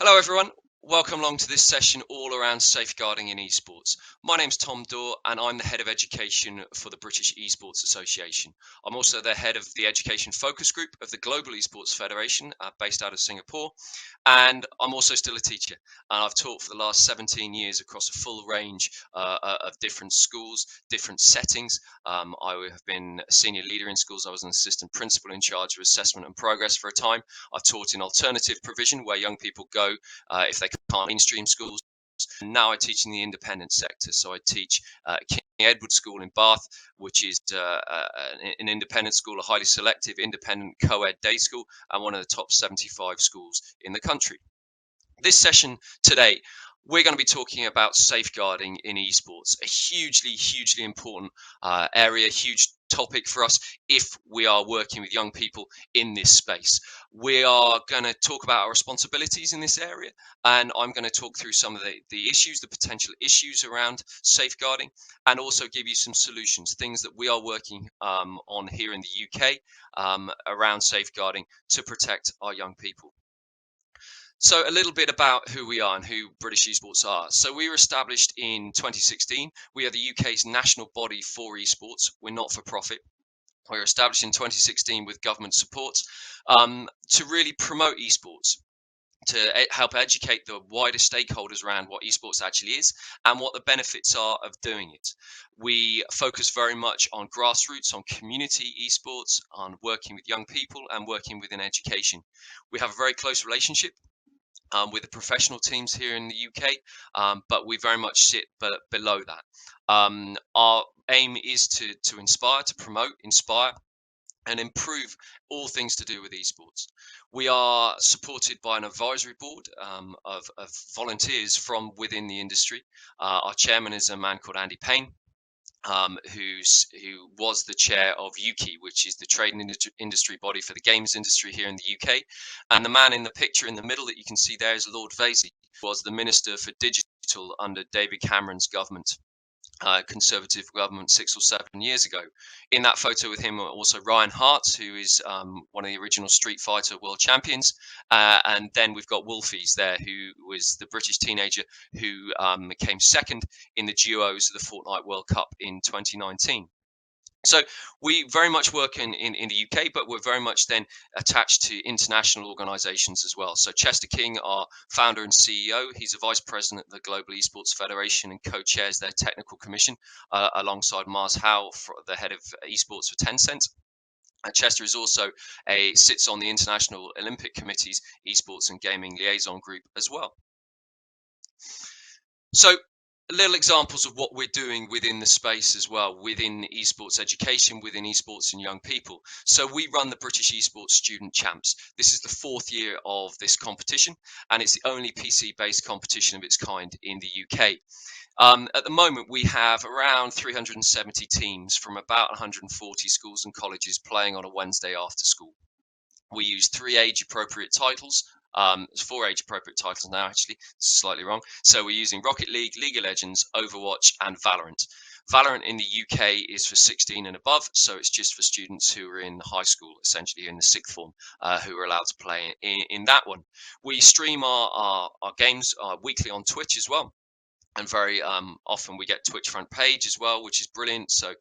Hello everyone, welcome along to this session all around safeguarding in esports. My name's Tom Dore and I'm the Head of Education for the British Esports Association. I'm also the Head of the Education Focus Group of the Global Esports Federation based out of Singapore, and I'm also still a teacher, and I've taught for the last 17 years across a full range of different schools, different settings. I have been a senior leader in schools. I was an assistant principal in charge of assessment and progress for a time. I've taught in alternative provision where young people go if they can't mainstream schools. And now I teach in the independent sector. So I teach King Edward School in Bath, which is an independent school, a highly selective independent co-ed day school, and one of the top 75 schools in the country. This session today, we're going to be talking about safeguarding in esports, a hugely important area, huge topic for us if we are working with young people in this space. We are going to talk about our responsibilities in this area, and I'm going to talk through some of the issues, the potential issues around safeguarding, and also give you some solutions, things that we are working on here in the UK around safeguarding to protect our young people. So a little bit about who we are and who British Esports are. So we were established in 2016. We are the UK's national body for esports. We're not for profit. We were established in 2016 with government support to really promote esports, to help educate the wider stakeholders around what esports actually is and what the benefits are of doing it. We focus very much on grassroots, on community esports, on working with young people and working within education. We have a very close relationship with the professional teams here in the UK, but we very much sit below that. Our aim is to inspire, to promote, inspire, and improve all things to do with esports. We are supported by an advisory board of volunteers from within the industry. Our chairman is a man called Andy Payne, who was the chair of UKI, which is the trade and industry body for the games industry here in the UK. And the man in the picture in the middle that you can see there is Lord Vasey, who was the Minister for Digital under David Cameron's government. Conservative government 6 or 7 years ago. In that photo with him also Ryan Hart, who is one of the original Street Fighter world champions, and then we've got Wolfies there, who was the British teenager who came second in the duos of the Fortnite World Cup in 2019. So we very much work in the UK, but we're very much then attached to international organizations as well. So Chester King, our founder and CEO, he's a vice president of the Global Esports Federation and co-chairs their technical commission alongside Mars Howe, the head of esports for Tencent. Chester is also sits on the International Olympic Committee's esports and gaming liaison group as well. So little examples of what we're doing within the space as well, within esports education, within esports and young people. So we run the British Esports Student Champs. This is the 4th year of this competition, and it's the only PC-based competition of its kind in the UK. At the moment, we have around 370 teams from about 140 schools and colleges playing on a Wednesday after school. We use 3 age-appropriate titles. It's 4 age-appropriate titles now, actually. It's slightly wrong. So we're using Rocket League, League of Legends, Overwatch, and Valorant. Valorant in the UK is for 16 and above, so it's just for students who are in high school, essentially in the 6th form, who are allowed to play in that one. We stream our games weekly on Twitch as well. And very often we get Twitch front page as well, which is brilliant. So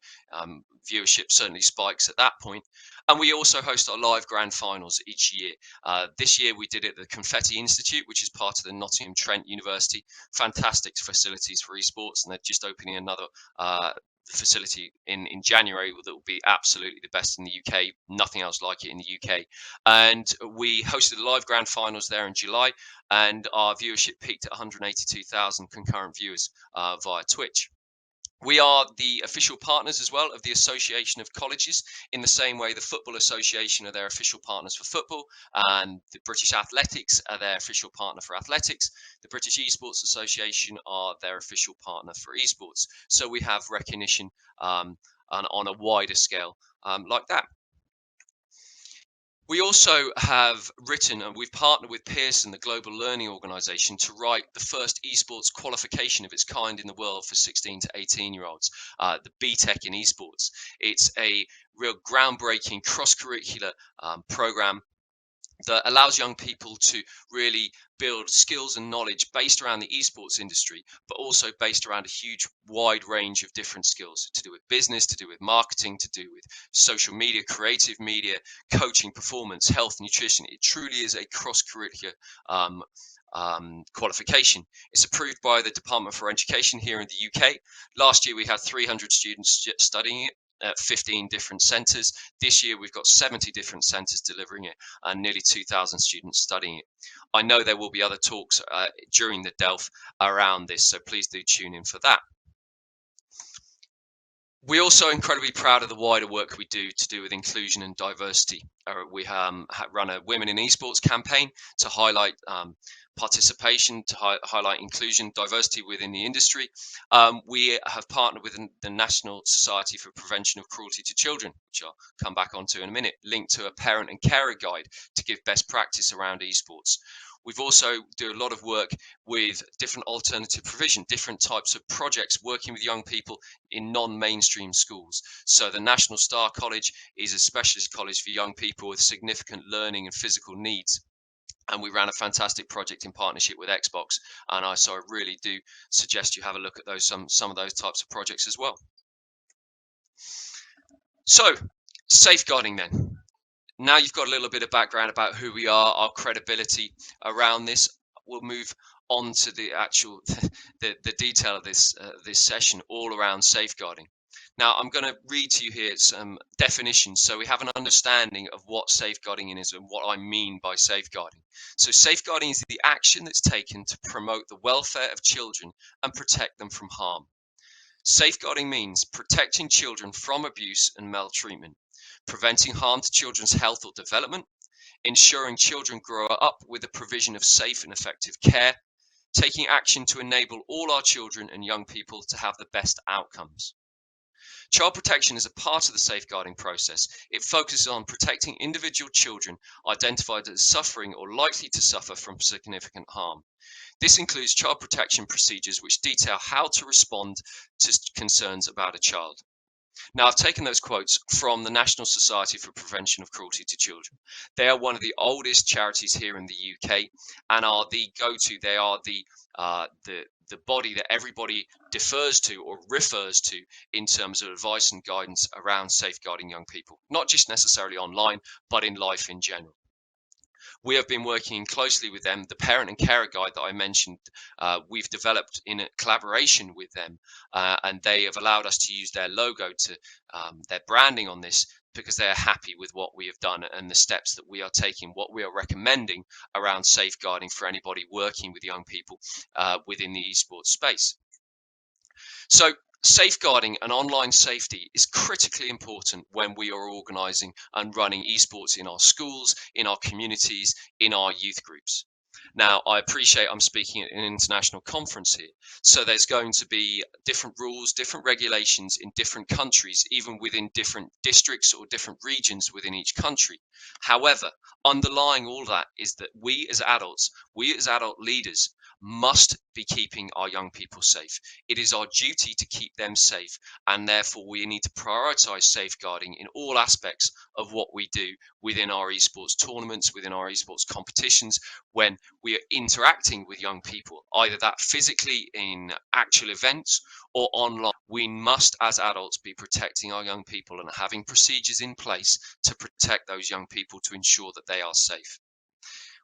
viewership certainly spikes at that point. And we also host our live grand finals each year. This year we did it at the Confetti Institute, which is part of the Nottingham Trent University. Fantastic facilities for esports, and they're just opening another facility in January that will be absolutely the best in the UK. Nothing else like it in the UK. And we hosted the live grand finals there in July, and our viewership peaked at 182,000 concurrent viewers via Twitch. We are the official partners as well of the Association of Colleges, in the same way the Football Association are their official partners for football, and the British Athletics are their official partner for athletics. The British Esports Association are their official partner for esports. So we have recognition on a wider scale like that. We also have written, and we've partnered with Pearson, the global learning organization, to write the first esports qualification of its kind in the world for 16 to 18-year-olds, the BTech in Esports. It's a real groundbreaking cross-curricular program that allows young people to really build skills and knowledge based around the esports industry, but also based around a huge wide range of different skills to do with business, to do with marketing, to do with social media, creative media, coaching, performance, health, nutrition. It truly is a cross-curricular qualification. It's approved by the Department for Education here in the UK. Last year we had 300 students studying it at 15 different centres. This year we've got 70 different centres delivering it and nearly 2,000 students studying it. I know there will be other talks during the DELF around this, so please do tune in for that. We're also incredibly proud of the wider work we do to do with inclusion and diversity. We run a Women in Esports campaign to highlight participation, to highlight inclusion, diversity within the industry. We have partnered with the National Society for Prevention of Cruelty to Children, which I'll come back onto in a minute, linked to a parent and carer guide to give best practice around esports. We've also do a lot of work with different alternative provision, different types of projects, working with young people in non-mainstream schools. So the National Star College is a specialist college for young people with significant learning and physical needs. And we ran a fantastic project in partnership with Xbox. And so I really do suggest you have a look at those some of those types of projects as well. So safeguarding then. Now you've got a little bit of background about who we are, our credibility around this. We'll move on to the actual the detail of this session, all around safeguarding. Now I'm going to read to you here some definitions so we have an understanding of what safeguarding is and what I mean by safeguarding. So safeguarding is the action that's taken to promote the welfare of children and protect them from harm. Safeguarding means protecting children from abuse and maltreatment, preventing harm to children's health or development, ensuring children grow up with the provision of safe and effective care, taking action to enable all our children and young people to have the best outcomes. Child protection is a part of the safeguarding process. It focuses on protecting individual children identified as suffering or likely to suffer from significant harm. This includes child protection procedures which detail how to respond to concerns about a child. Now, I've taken those quotes from the National Society for Prevention of Cruelty to Children. They are one of the oldest charities here in the UK and are the go-to. They are the body that everybody defers to or refers to in terms of advice and guidance around safeguarding young people, not just necessarily online, but in life in general. We have been working closely with them. The parent and carer guide that I mentioned, we've developed in a collaboration with them, and they have allowed us to use their logo to their branding on this because they are happy with what we have done and the steps that we are taking, what we are recommending around safeguarding for anybody working with young people within the esports space. So safeguarding and online safety is critically important when we are organising and running esports in our schools, in our communities, in our youth groups. Now, I appreciate I'm speaking at an international conference here, so there's going to be different rules, different regulations in different countries, even within different districts or different regions within each country. However, underlying all that is that we as adults, we as adult leaders, must be keeping our young people safe. It is our duty to keep them safe, and therefore we need to prioritize safeguarding in all aspects of what we do within our esports tournaments, within our esports competitions, when we are interacting with young people, either that physically in actual events or online. We must, as adults, be protecting our young people and having procedures in place to protect those young people to ensure that they are safe.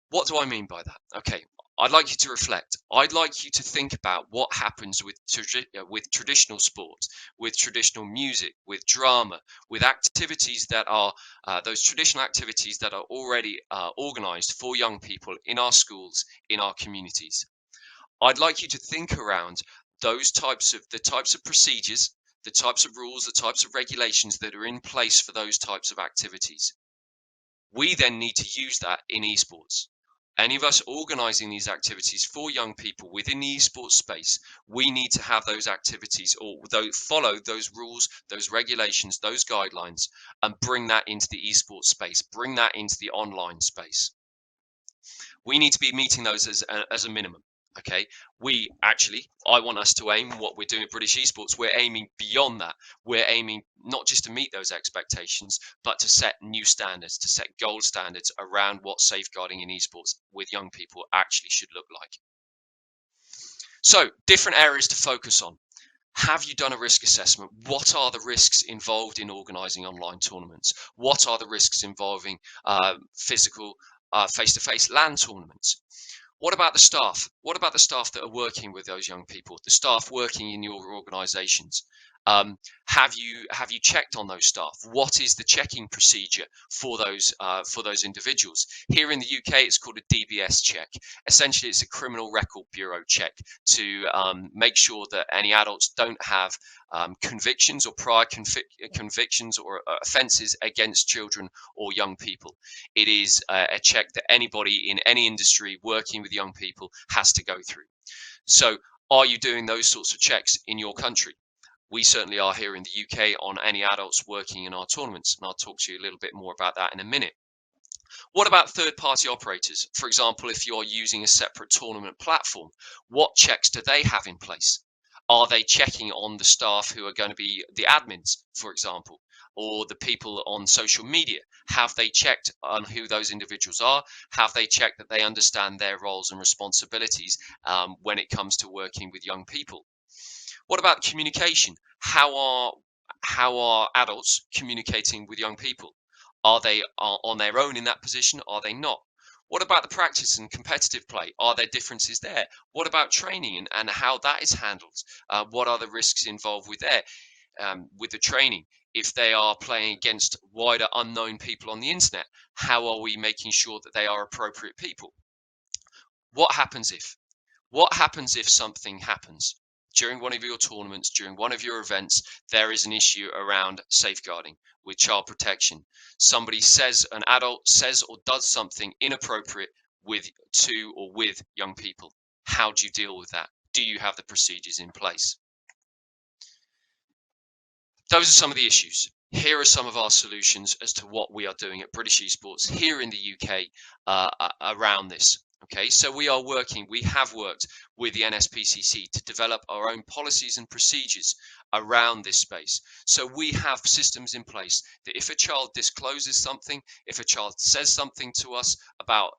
What do I mean by that? Okay, I'd like you to reflect. I'd like you to think about what happens with traditional sports, with traditional music, with drama, with activities that are those traditional activities that are already organised for young people in our schools, in our communities. I'd like you to think around those types of procedures, the types of rules, the types of regulations that are in place for those types of activities. We then need to use that in esports. Any of us organising these activities for young people within the esports space, we need to have those activities or follow those rules, those regulations, those guidelines, and bring that into the esports space, bring that into the online space. We need to be meeting those as a minimum. Okay, I want us to aim what we're doing at British Esports. We're aiming beyond that. We're aiming not just to meet those expectations, but to set new standards, to set gold standards around what safeguarding in esports with young people actually should look like. So, different areas to focus on. Have you done a risk assessment? What are the risks involved in organising online tournaments? What are the risks involving physical face-to-face LAN tournaments? What about the staff? What about the staff that are working with those young people? The staff working in your organisations? Have you checked on those staff? What is the checking procedure for those individuals? Here in the UK, it's called a DBS check. Essentially, it's a criminal record bureau check to make sure that any adults don't have convictions or prior convictions or offences against children or young people. It is a check that anybody in any industry working with young people has to go through. So, are you doing those sorts of checks in your country? We certainly are here in the UK on any adults working in our tournaments, and I'll talk to you a little bit more about that in a minute. What about third-party operators? For example, if you're using a separate tournament platform, what checks do they have in place? Are they checking on the staff who are going to be the admins, for example, or the people on social media? Have they checked on who those individuals are? Have they checked that they understand their roles and responsibilities when it comes to working with young people? What about communication? How are adults communicating with young people? Are they on their own in that position? Are they not? What about the practice and competitive play? Are there differences there? What about training and how that is handled? What are the risks involved with the training? If they are playing against wider unknown people on the internet, how are we making sure that they are appropriate people? What happens if something happens? During one of your tournaments, during one of your events, there is an issue around safeguarding with child protection. An adult says or does something inappropriate with young people. How do you deal with that? Do you have the procedures in place? Those are some of the issues. Here are some of our solutions as to what we are doing at British Esports here in the UK around this. Okay, so we have worked with the NSPCC to develop our own policies and procedures around this space. So we have systems in place that if a child discloses something, if a child says something to us about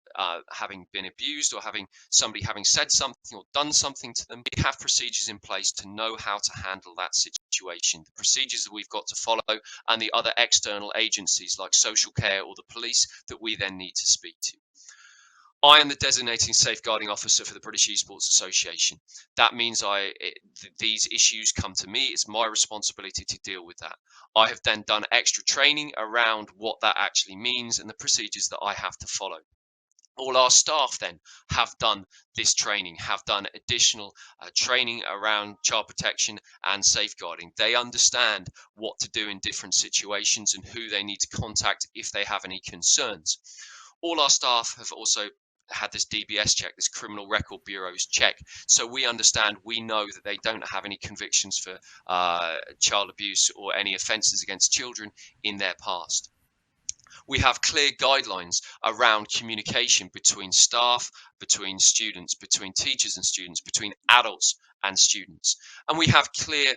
having been abused or somebody having said something or done something to them, we have procedures in place to know how to handle that situation, the procedures that we've got to follow, and the other external agencies like social care or the police that we then need to speak to. I am the designating safeguarding officer for the British Esports Association. That means these issues come to me. It's my responsibility to deal with that. I have then done extra training around what that actually means and the procedures that I have to follow. All our staff then have done this training, have done additional training around child protection and safeguarding. They understand what to do in different situations and who they need to contact if they have any concerns. All our staff have also had this DBS check, this criminal record bureau's check, so we know that they don't have any convictions for child abuse or any offences against children in their past. We have clear guidelines around communication between staff, between students, between teachers and students, between adults and students. And we have clear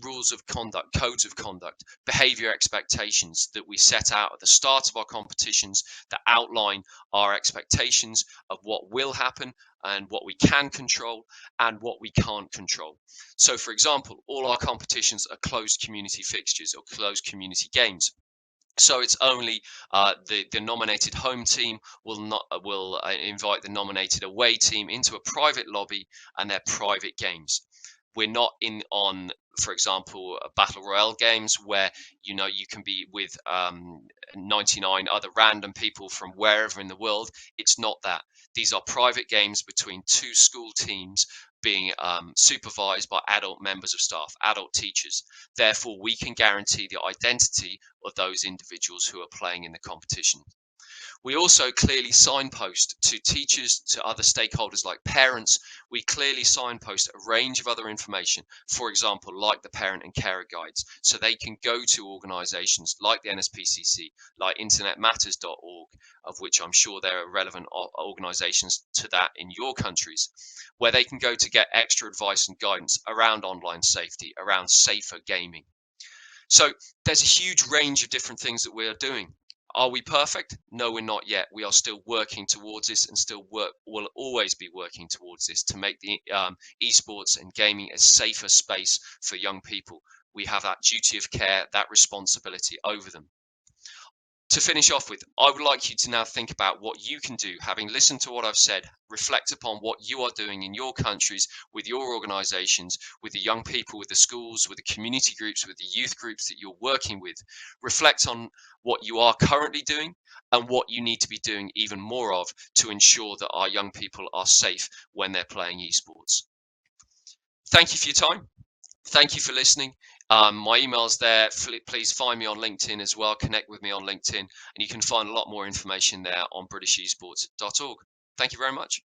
rules of conduct, codes of conduct, behaviour expectations that we set out at the start of our competitions that outline our expectations of what will happen and what we can control and what we can't control. So, for example, all our competitions are closed community fixtures or closed community games. So it's only the nominated home team will invite the nominated away team into a private lobby and their private games. We're not on, for example, battle royale games where you can be with 99 other random people from wherever in the world. It's not that. These are private games between two school teams being supervised by adult members of staff, adult teachers. Therefore, we can guarantee the identity of those individuals who are playing in the competition. We also clearly signpost to teachers, to other stakeholders like parents. We clearly signpost a range of other information, for example, like the parent and carer guides, so they can go to organisations like the NSPCC, like internetmatters.org, of which I'm sure there are relevant organisations to that in your countries, where they can go to get extra advice and guidance around online safety, around safer gaming. So there's a huge range of different things that we are doing. Are we perfect? No, we're not yet. We are still working towards this, and will always be working towards this to make the esports and gaming a safer space for young people. We have that duty of care, that responsibility over them. To finish off with, I would like you to now think about what you can do, having listened to what I've said. Reflect upon what you are doing in your countries, with your organisations, with the young people, with the schools, with the community groups, with the youth groups that you're working with. Reflect on what you are currently doing and what you need to be doing even more of to ensure that our young people are safe when they're playing esports. Thank you for your time. Thank you for listening. My email's there. Please find me on LinkedIn as well. Connect with me on LinkedIn, and you can find a lot more information there on britishesports.org. Thank you very much.